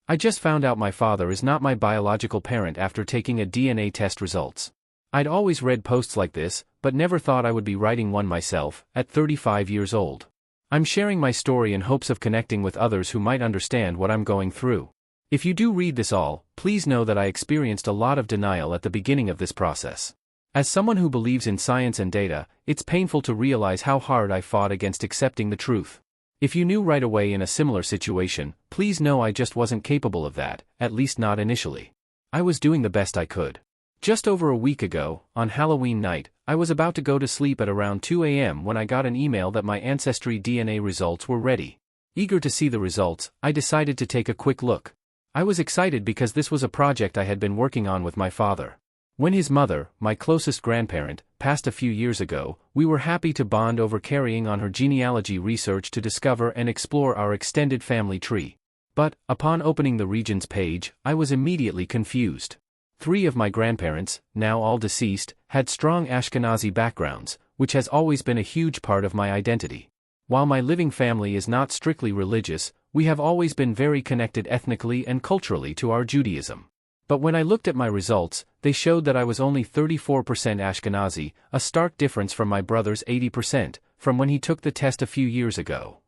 I just found out my father is not my biological parent after taking a DNA test results. I'd always read posts like this, but never thought I would be writing one myself, at 35 years old. I'm sharing my story in hopes of connecting with others who might understand what I'm going through. If you do read this all, please know that I experienced a lot of denial at the beginning of this process. As someone who believes in science and data, it's painful to realize how hard I fought against accepting the truth. If you knew right away in a similar situation, please know I just wasn't capable of that, at least not initially. I was doing the best I could. Just over a week ago, on Halloween night, I was about to go to sleep at around 2 a.m. when I got an email that my Ancestry DNA results were ready. Eager to see the results, I decided to take a quick look. I was excited because this was a project I had been working on with my father. When his mother, my closest grandparent, passed a few years ago, we were happy to bond over carrying on her genealogy research to discover and explore our extended family tree. But, upon opening the regions page, I was immediately confused. 3 of my grandparents, now all deceased, had strong Ashkenazi backgrounds, which has always been a huge part of my identity. While my living family is not strictly religious, we have always been very connected ethnically and culturally to our Judaism. But when I looked at my results, they showed that I was only 34% Ashkenazi, a stark difference from my brother's 80%, from when he took the test a few years ago.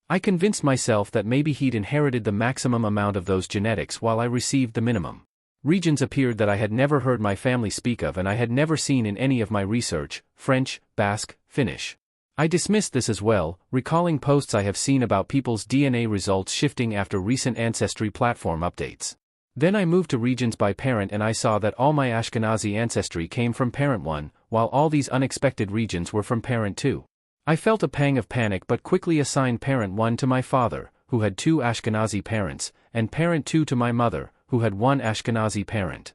I convinced myself that maybe he'd inherited the maximum amount of those genetics while I received the minimum. Regions appeared that I had never heard my family speak of and I had never seen in any of my research: French, Basque, Finnish. I dismissed this as well, recalling posts I have seen about people's DNA results shifting after recent Ancestry platform updates. Then I moved to regions by parent and I saw that all my Ashkenazi ancestry came from parent 1, while all these unexpected regions were from parent 2. I felt a pang of panic but quickly assigned parent 1 to my father, who had 2 Ashkenazi parents, and parent 2 to my mother, who had 1 Ashkenazi parent.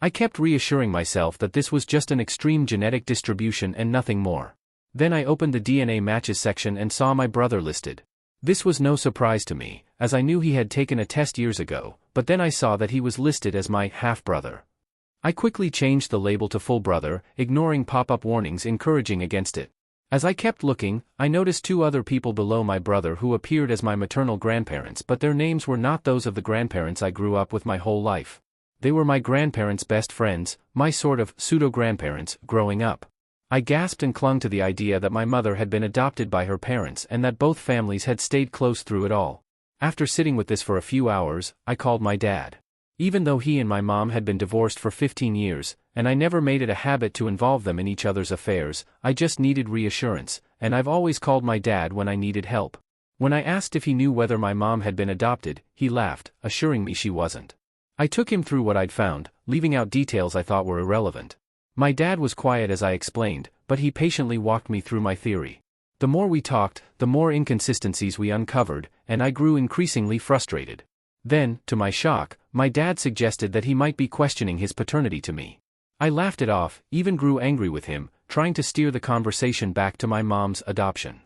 I kept reassuring myself that this was just an extreme genetic distribution and nothing more. Then I opened the DNA matches section and saw my brother listed. This was no surprise to me, as I knew he had taken a test years ago, but then I saw that he was listed as my half-brother. I quickly changed the label to full brother, ignoring pop-up warnings encouraging against it. As I kept looking, I noticed 2 other people below my brother who appeared as my maternal grandparents, but their names were not those of the grandparents I grew up with my whole life. They were my grandparents' best friends, my sort of pseudo-grandparents, growing up. I gasped and clung to the idea that my mother had been adopted by her parents and that both families had stayed close through it all. After sitting with this for a few hours, I called my dad. Even though he and my mom had been divorced for 15 years, and I never made it a habit to involve them in each other's affairs, I just needed reassurance, and I've always called my dad when I needed help. When I asked if he knew whether my mom had been adopted, he laughed, assuring me she wasn't. I took him through what I'd found, leaving out details I thought were irrelevant. My dad was quiet as I explained, but he patiently walked me through my theory. The more we talked, the more inconsistencies we uncovered, and I grew increasingly frustrated. Then, to my shock, my dad suggested that he might be questioning his paternity to me. I laughed it off, even grew angry with him, trying to steer the conversation back to my mom's adoption.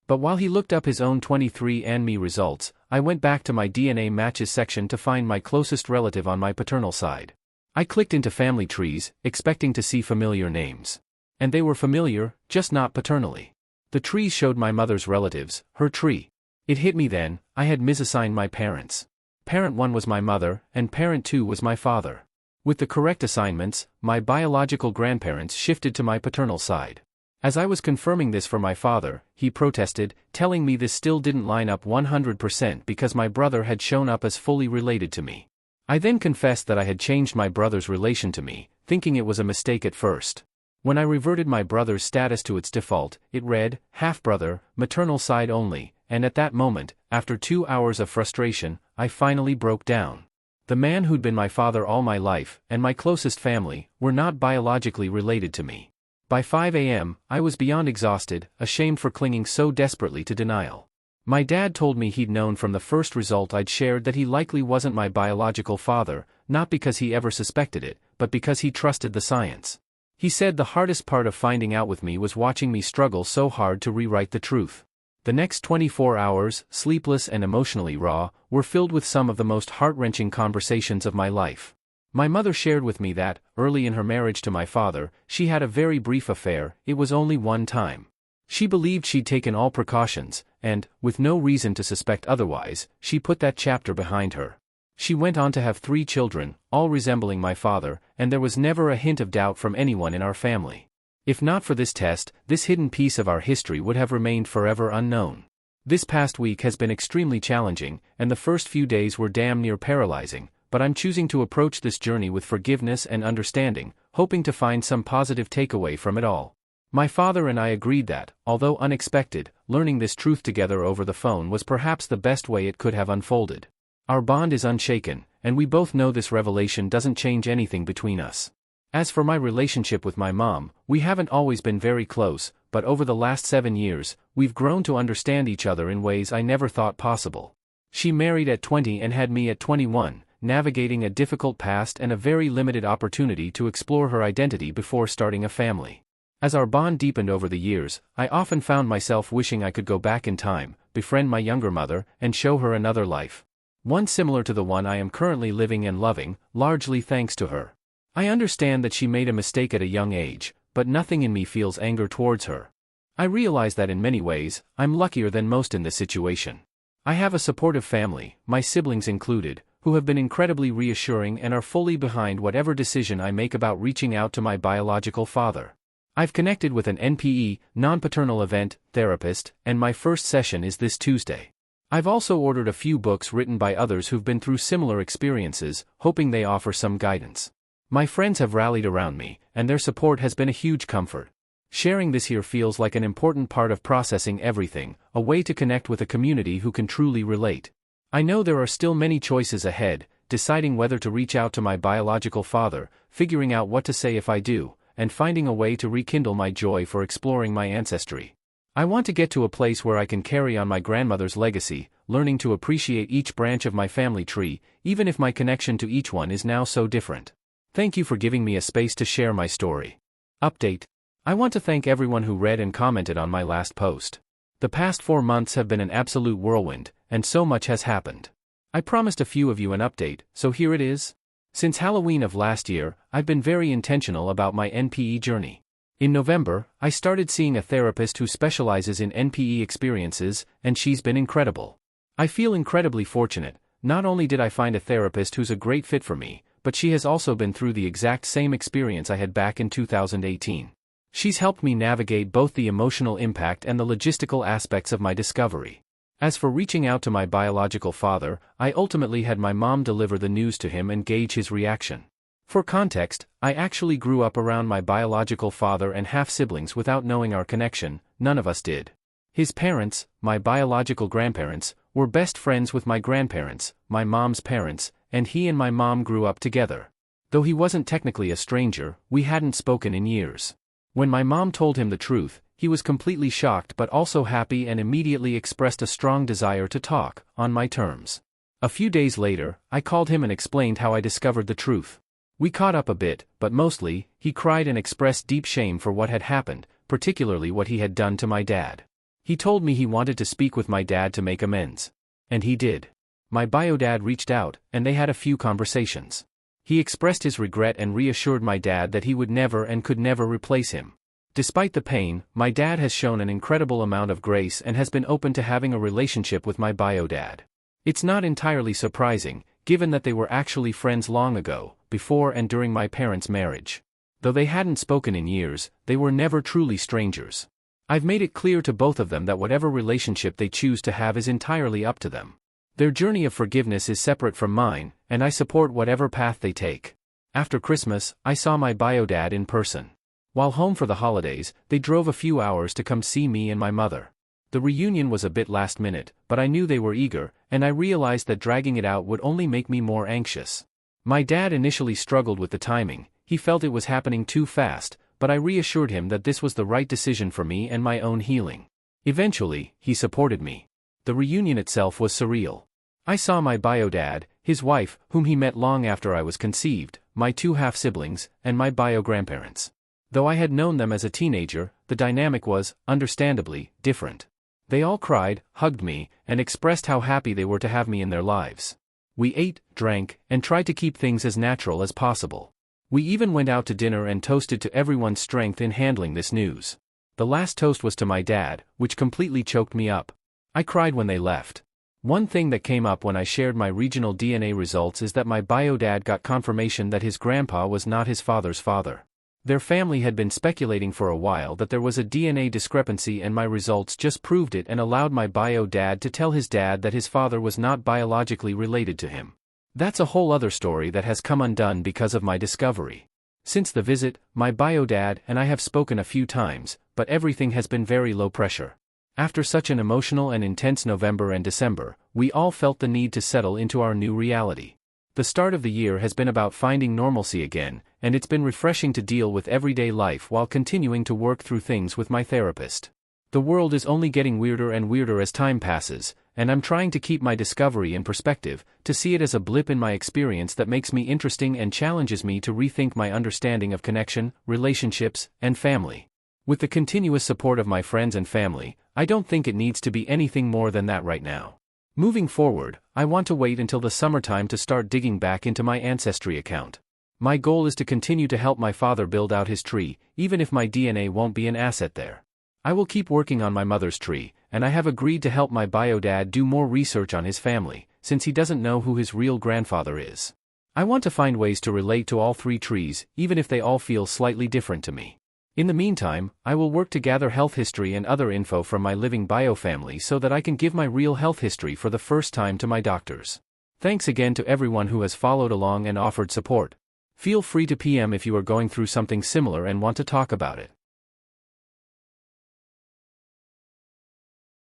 But while he looked up his own 23andMe results, I went back to my DNA matches section to find my closest relative on my paternal side. I clicked into family trees, expecting to see familiar names. And they were familiar, just not paternally. The trees showed my mother's relatives, her tree. It hit me then, I had misassigned my parents. Parent 1 was my mother, and parent 2 was my father. With the correct assignments, my biological grandparents shifted to my paternal side. As I was confirming this for my father, he protested, telling me this still didn't line up 100% because my brother had shown up as fully related to me. I then confessed that I had changed my brother's relation to me, thinking it was a mistake at first. When I reverted my brother's status to its default, it read, half-brother, maternal side only, and at that moment, after 2 hours of frustration, I finally broke down. The man who'd been my father all my life, and my closest family, were not biologically related to me. By 5 a.m., I was beyond exhausted, ashamed for clinging so desperately to denial. My dad told me he'd known from the first result I'd shared that he likely wasn't my biological father, not because he ever suspected it, but because he trusted the science. He said the hardest part of finding out with me was watching me struggle so hard to rewrite the truth. The next 24 hours, sleepless and emotionally raw, were filled with some of the most heart-wrenching conversations of my life. My mother shared with me that, early in her marriage to my father, she had a very brief affair. It was only one time. She believed she'd taken all precautions, and, with no reason to suspect otherwise, she put that chapter behind her. She went on to have 3 children, all resembling my father, and there was never a hint of doubt from anyone in our family. If not for this test, this hidden piece of our history would have remained forever unknown. This past week has been extremely challenging, and the first few days were damn near paralyzing, but I'm choosing to approach this journey with forgiveness and understanding, hoping to find some positive takeaway from it all. My father and I agreed that, although unexpected, learning this truth together over the phone was perhaps the best way it could have unfolded. Our bond is unshaken, and we both know this revelation doesn't change anything between us. As for my relationship with my mom, we haven't always been very close, but over the last 7 years, we've grown to understand each other in ways I never thought possible. She married at 20 and had me at 21, navigating a difficult past and a very limited opportunity to explore her identity before starting a family. As our bond deepened over the years, I often found myself wishing I could go back in time, befriend my younger mother, and show her another life. One similar to the one I am currently living and loving, largely thanks to her. I understand that she made a mistake at a young age, but nothing in me feels anger towards her. I realize that in many ways, I'm luckier than most in this situation. I have a supportive family, my siblings included, who have been incredibly reassuring and are fully behind whatever decision I make about reaching out to my biological father. I've connected with an NPE, non-paternal event, therapist, and my first session is this Tuesday. I've also ordered a few books written by others who've been through similar experiences, hoping they offer some guidance. My friends have rallied around me, and their support has been a huge comfort. Sharing this here feels like an important part of processing everything, a way to connect with a community who can truly relate. I know there are still many choices ahead, deciding whether to reach out to my biological father, figuring out what to say if I do, and finding a way to rekindle my joy for exploring my ancestry. I want to get to a place where I can carry on my grandmother's legacy, learning to appreciate each branch of my family tree, even if my connection to each one is now so different. Thank you for giving me a space to share my story. Update. I want to thank everyone who read and commented on my last post. The past 4 months have been an absolute whirlwind, and so much has happened. I promised a few of you an update, so here it is. Since Halloween of last year, I've been very intentional about my NPE journey. In November, I started seeing a therapist who specializes in NPE experiences, and she's been incredible. I feel incredibly fortunate. Not only did I find a therapist who's a great fit for me, but she has also been through the exact same experience I had back in 2018. She's helped me navigate both the emotional impact and the logistical aspects of my discovery. As for reaching out to my biological father, I ultimately had my mom deliver the news to him and gauge his reaction. For context, I actually grew up around my biological father and half-siblings without knowing our connection. None of us did. His parents, my biological grandparents, were best friends with my grandparents, my mom's parents, and he and my mom grew up together. Though he wasn't technically a stranger, we hadn't spoken in years. When my mom told him the truth, he was completely shocked but also happy and immediately expressed a strong desire to talk, on my terms. A few days later, I called him and explained how I discovered the truth. We caught up a bit, but mostly, he cried and expressed deep shame for what had happened, particularly what he had done to my dad. He told me he wanted to speak with my dad to make amends. And he did. My bio-dad reached out, and they had a few conversations. He expressed his regret and reassured my dad that he would never and could never replace him. Despite the pain, my dad has shown an incredible amount of grace and has been open to having a relationship with my bio-dad. It's not entirely surprising, given that they were actually friends long ago, before and during my parents' marriage. Though they hadn't spoken in years, they were never truly strangers. I've made it clear to both of them that whatever relationship they choose to have is entirely up to them. Their journey of forgiveness is separate from mine, and I support whatever path they take. After Christmas, I saw my bio-dad in person. While home for the holidays, they drove a few hours to come see me and my mother. The reunion was a bit last minute, but I knew they were eager, and I realized that dragging it out would only make me more anxious. My dad initially struggled with the timing. He felt it was happening too fast, but I reassured him that this was the right decision for me and my own healing. Eventually, he supported me. The reunion itself was surreal. I saw my bio-dad, his wife, whom he met long after I was conceived, my 2 half-siblings, and my bio-grandparents. Though I had known them as a teenager, the dynamic was, understandably, different. They all cried, hugged me, and expressed how happy they were to have me in their lives. We ate, drank, and tried to keep things as natural as possible. We even went out to dinner and toasted to everyone's strength in handling this news. The last toast was to my dad, which completely choked me up. I cried when they left. One thing that came up when I shared my regional DNA results is that my bio dad got confirmation that his grandpa was not his father's father. Their family had been speculating for a while that there was a DNA discrepancy, and my results just proved it and allowed my bio dad to tell his dad that his father was not biologically related to him. That's a whole other story that has come undone because of my discovery. Since the visit, my bio dad and I have spoken a few times, but everything has been very low pressure. After such an emotional and intense November and December, we all felt the need to settle into our new reality. The start of the year has been about finding normalcy again, and it's been refreshing to deal with everyday life while continuing to work through things with my therapist. The world is only getting weirder and weirder as time passes, and I'm trying to keep my discovery in perspective, to see it as a blip in my experience that makes me interesting and challenges me to rethink my understanding of connection, relationships, and family. With the continuous support of my friends and family, I don't think it needs to be anything more than that right now. Moving forward, I want to wait until the summertime to start digging back into my Ancestry account. My goal is to continue to help my father build out his tree, even if my DNA won't be an asset there. I will keep working on my mother's tree, and I have agreed to help my bio dad do more research on his family, since he doesn't know who his real grandfather is. I want to find ways to relate to all three trees, even if they all feel slightly different to me. In the meantime, I will work to gather health history and other info from my living bio family so that I can give my real health history for the first time to my doctors. Thanks again to everyone who has followed along and offered support. Feel free to PM if you are going through something similar and want to talk about it.